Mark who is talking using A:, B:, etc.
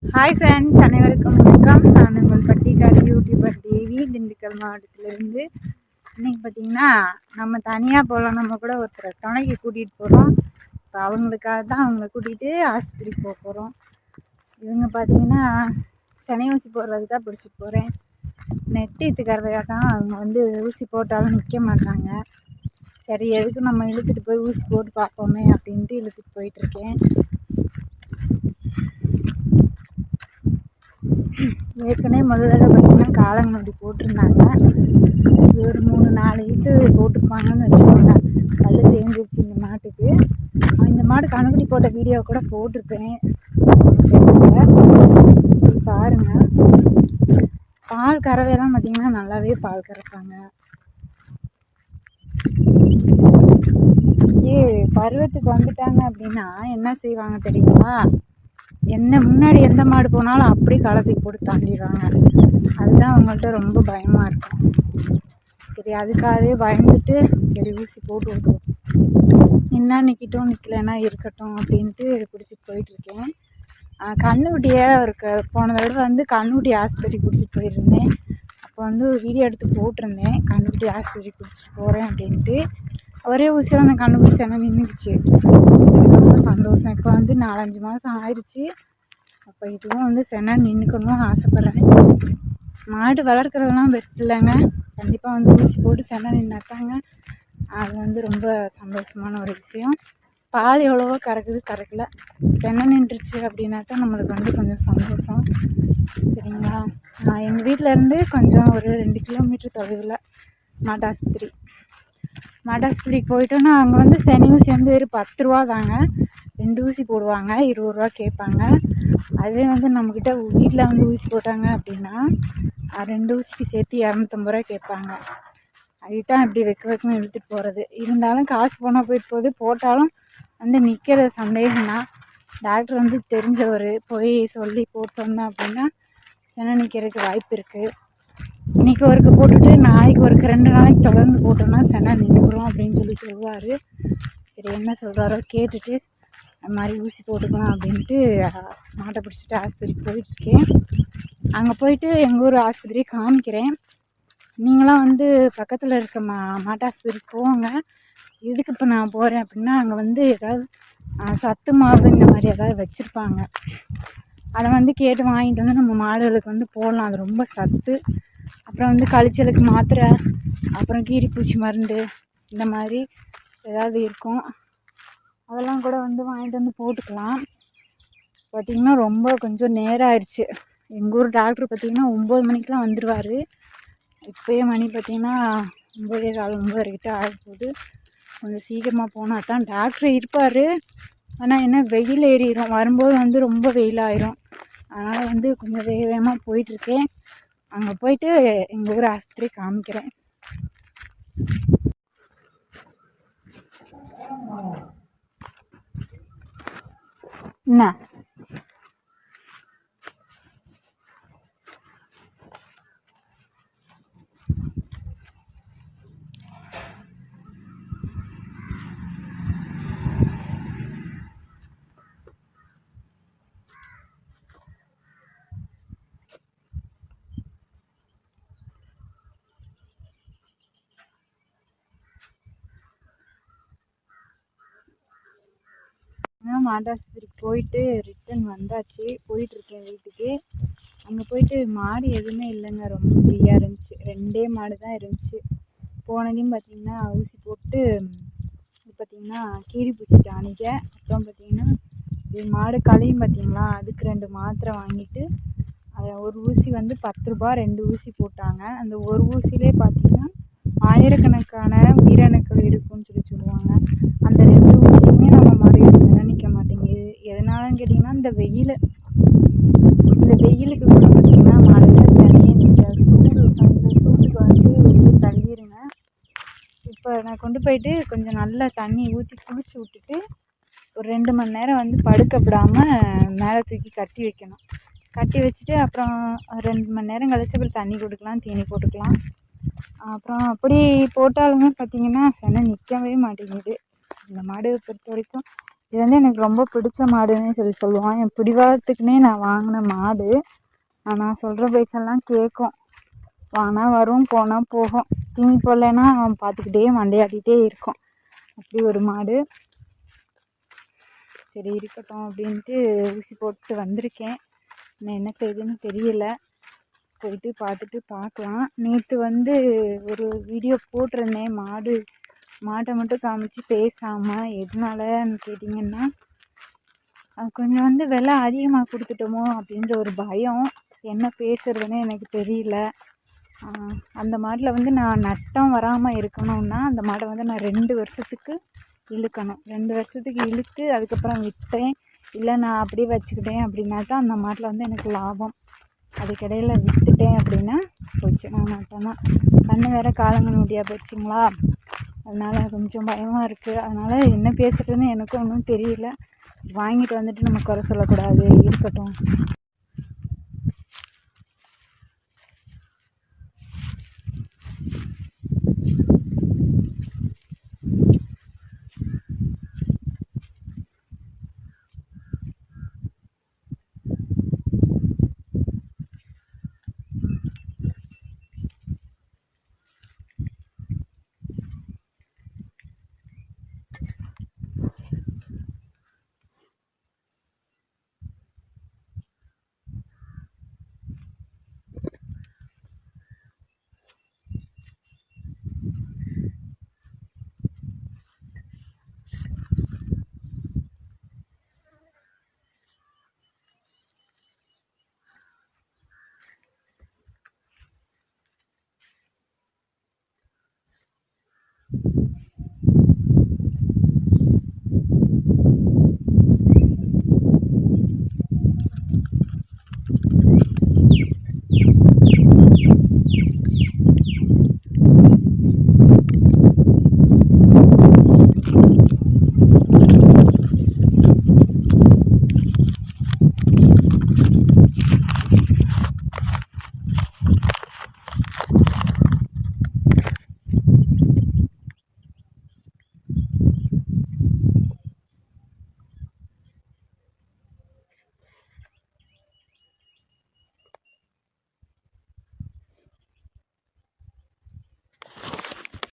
A: Hi friends, அனைவருக்கும் வணக்கம். நான் உங்கள் பட்டிக்காடு யூடியூபர் தேவி, திண்டுக்கல் மாவட்டத்திலேருந்து. இன்றைக்கி பார்த்திங்கன்னா நம்ம தனியாக போகலாம், நம்ம கூட ஒருத்தரை துணைக்கு கூட்டிகிட்டு போகிறோம். இப்போ அவங்களுக்காக தான் அவங்கள கூட்டிகிட்டு ஆஸ்பத்திரிக்கு போக போகிறோம். இவங்க பார்த்திங்கன்னா சனி ஊசி போடுறதுக்கு தான் பிடிச்சிட்டு போகிறேன். நெட்டு இத்துக்கிறதுக்காக தான் அவங்க ஊசி போட்டாலும் நிற்க மாட்டாங்க. சரி, எதுக்கு நம்ம இழுத்துட்டு போய் ஊசி போட்டு பார்ப்போமே அப்படின்ட்டு இழுத்துட்டு போயிட்டுருக்கேன். ஏற்கனவே முதல்ல பார்த்திங்கன்னா காலங்கடி போட்டிருந்தாங்க. ஒரு 3-4 இட்டு போட்டுப்பாங்கன்னு வச்சுக்கோங்க. கல் சேர்ந்துருச்சு இந்த மாட்டுக்கு. இந்த மாடு கணுக்குட்டி போட்ட வீடியோ கூட போட்டிருப்பேன். பாருங்கள், பால் கறவையெல்லாம் பார்த்திங்கன்னா நல்லாவே பால் கறப்பாங்க. பருவத்துக்கு வந்துட்டாங்க அப்படின்னா என்ன செய்வாங்க தெரியுங்களா? முன்னாடி எந்த மாடு போனாலும் அப்படியே களத்துக்கு போட்டு தாண்டிடுவாங்க. அதுதான் அவங்கள்ட்ட ரொம்ப பயமாக இருக்கும். சரி, அதுக்காகவே பயந்துட்டு சரி ஊசி போட்டு விடுவோம், என்ன நிற்கட்டும் நிற்கலைன்னா இருக்கட்டும் அப்படின்ட்டு பிடிச்சிட்டு போயிட்டுருக்கேன். கண்ணுக்குட்டியை போன தடவை கண்ணுக்குட்டி ஆஸ்பத்திரிக்கு பிடிச்சிட்டு போயிருந்தேன். அப்போ ஒரு வீடியோ எடுத்து போட்டிருந்தேன், கண்ணுக்குட்டி ஆஸ்பத்திரிக்கு பிடிச்சிட்டு போகிறேன் அப்படின்ட்டு. ஒரே ஊசியாக அந்த கண்ணுக்குட்டி சென்னை நின்றுக்குச்சு. ரொம்ப சந்தோஷம். இப்போ 4-5 மாதம் ஆயிடுச்சு. அப்போ இதுவும் சென்னை நின்றுக்கணும்னு ஆசைப்பட்றேன். மாடு வளர்க்குறதுலாம் பெஸ்ட் இல்லைங்க. கண்டிப்பாக ஊசி போட்டு சென்னை நின்னாட்டாங்க. அது ரொம்ப சந்தோஷமான ஒரு விஷயம். பால் எவ்வளவோ கறக்கலை, சென்னை நின்றுச்சு அப்படின்னாக்கா நம்மளுக்கு கொஞ்சம் சந்தோஷம். சரிங்களா? எங்கள் வீட்டிலேருந்து கொஞ்சம் ஒரு 2 கிலோமீட்டர் தொலைவில் மாட்டாஸ்பத்திரிக்கு போயிட்டோன்னா அங்கே சனி ஊசி வெறும் 10 ரூபா தாங்க. 2 ஊசி போடுவாங்க, 20 ரூபா கேட்பாங்க. அதே நம்மக்கிட்ட வீட்டில் ஊசி போட்டாங்க அப்படின்னா 2 ஊசிக்கு சேர்த்து 250 ரூபா கேட்பாங்க. அதுதான் இப்படி வைக்கணும் இழுத்துட்டு போகிறது. இருந்தாலும் காசு போனால் போயிட்டு போகுது. போட்டாலும் நிற்கிற சந்தேகம் தான். டாக்டர் தெரிஞ்சவர், போய் சொல்லி போட்டு வந்தோம் அப்படின்னா சென்னை நிற்கிறதுக்கு வாய்ப்பு இருக்குது. இன்றைக்கி ஒருக்கு போட்டுட்டு நாளைக்கு ஒருக்கு 2 நாளைக்கு தொடர்ந்து போட்டோம்னா சென்னை நின்றுடும் அப்படின்னு சொல்லுவார். சரி, என்ன சொல்கிறாரோ கேட்டுட்டு அது மாதிரி ஊசி போட்டுக்கலாம் அப்படின்ட்டு மாட்டை பிடிச்சிட்டு ஆஸ்பத்திரிக்கு போயிட்டுருக்கேன். அங்கே போயிட்டு எங்கள் ஊர் ஆஸ்பத்திரியை காமிக்கிறேன். நீங்களாம் பக்கத்தில் இருக்க மாட்டாஸ்பத்திரிக்கு போங்க. எதுக்கு இப்போ நான் போகிறேன் அப்படின்னா அங்கே ஏதாவது சத்து மாவு இந்த மாதிரி ஏதாவது வச்சுருப்பாங்க. அதை கேட்டு வாங்கிட்டு நம்ம மாடுகளுக்கு போடலாம். அது ரொம்ப சத்து. அப்புறம் கழிச்சலுக்கு மாத்திரை, அப்புறம் கீரிப்பூச்சி மருந்து இந்த மாதிரி ஏதாவது இருக்கும். அதெல்லாம் கூட வாங்கிட்டு போட்டுக்கலாம். பார்த்திங்கன்னா ரொம்ப கொஞ்சம் நேரம் ஆயிடுச்சு. எங்கள் ஊர் டாக்டர் பார்த்திங்கன்னா 9 மணிக்கெலாம் வந்துடுவார். இப்போயே மணி பார்த்திங்கன்னா 9:15 ஆகிப்போகுது. கொஞ்சம் சீக்கிரமாக போனால் தான் டாக்டர் இருப்பார். ஆனால் என்ன வெயில் ஏறிடும், வரும்போது ரொம்ப வெயில் ஆயிரும். அதனால் கொஞ்சம் வேகமாக போயிட்டுருக்கேன். அங்கே போயிட்டு எங்கள் ஊர் ஆஸ்பத்திரி காமிக்கிறேன். என்ன மாட்டாஸ்பத்திரிக்கு போயிட்டு ரிட்டன் வந்தாச்சு. போயிட்டுருக்கேன் வீட்டுக்கு. அங்கே போயிட்டு மாடு எதுவுமே இல்லைங்க, ரொம்ப ஃப்ரீயாக இருந்துச்சு. 2 மாடு தான் இருந்துச்சு. போனதையும் பார்த்திங்கன்னா ஊசி போட்டு பார்த்திங்கன்னா கீரிப்பூச்சி டானிக்க, அப்புறம் பார்த்திங்கன்னா மாடு களையும் பார்த்திங்களா, அதுக்கு 2 மாத்திரை வாங்கிட்டு அதை ஒரு ஊசி 10 ரூபா 2 ஊசி போட்டாங்க. அந்த ஒரு ஊசியிலே பார்த்திங்கன்னா ஆயிரக்கணக்கான உயிரணுக்கள் இருக்கும்னு சொல்லுவாங்க. அந்த 2 ஊசியுமே நம்ம மாடுகள் நினைக்க மாட்டேங்குது. எதனாலன்னு கேட்டிங்கன்னா இந்த வெயிலுக்கு கூட பார்த்திங்கன்னா மாடுகள் சனியே நிற்காது. அந்த சூட்டுக்கு வெளியே தள்ளிடுங்க. இப்போ நான் கொண்டு போயிட்டு கொஞ்சம் நல்லா தண்ணி ஊற்றி குளிச்சு விட்டுட்டு ஒரு 2 மணி நேரம் படுக்க விடாமல் மேலே தூக்கி கட்டி வைக்கணும். கட்டி வச்சுட்டு அப்புறம் 2 மணி நேரம் கழிச்சு அப்புறம் தண்ணி கொடுக்கலாம், தீனி போட்டுக்கலாம். அப்புறம் அப்படி போட்டாலுமே பார்த்திங்கன்னா செனை நிற்கவே மாட்டேங்குது. இந்த மாடு பொறுத்த வரைக்கும் இது வந்து எனக்கு ரொம்ப பிடிச்ச மாடுன்னே சொல்லுவான். என் பிடிவாதத்துக்குன்னே நான் வாங்கின மாடு. நான் சொல்கிற பேச்செல்லாம் கேட்கும். வாங்கினா வரும், போனால் போகும். தீனி போடலைன்னா அவன் பார்த்துக்கிட்டே மண்டையாட்டிகிட்டே இருக்கும். அப்படி ஒரு மாடு. சரி இருக்கட்டும் அப்படின்ட்டு ஊசி போட்டு வந்திருக்கேன். நான் என்ன செய்யுதுன்னு தெரியல. போயிட்டு பார்த்துட்டு பார்க்கலாம். நேற்று வந்து ஒரு வீடியோ போட்டிருந்தேன். மாட்டை மட்டும் காமிச்சு பேசாமல். எதனாலன்னு கேட்டிங்கன்னா, கொஞ்சம் வந்து விலை அதிகமாக கொடுத்துட்டோமோ அப்படின்ற ஒரு பயம். என்ன பேசுறதுன்னு எனக்கு தெரியல. அந்த மாட்டில் வந்து நான் நட்டம் வராமல் இருக்கணும்னா அந்த மாடை வந்து நான் 2 வருஷத்துக்கு இழுக்கணும். 2 வருஷத்துக்கு இழுத்து அதுக்கப்புறம் விற்றேன். இல்லை நான் அப்படியே வச்சுக்கிட்டேன் அப்படின்னா தான் அந்த மாட்டில் வந்து எனக்கு லாபம். அதுக்கிடையில் விற்றுட்டேன் அப்படின்னா போச்சு, நான் நட்டம்தான். கண்ணு வேறு காலங்க நோட்டியாக போச்சுங்களா, அதனால் கொஞ்சம் பயமாக இருக்குது. அதனால் என்ன பேசுகிறதுன்னு எனக்கும் ஒன்றும் தெரியல. வாங்கிட்டு வந்துட்டு நம்ம குறை சொல்லக்கூடாது. இருக்கட்டும்.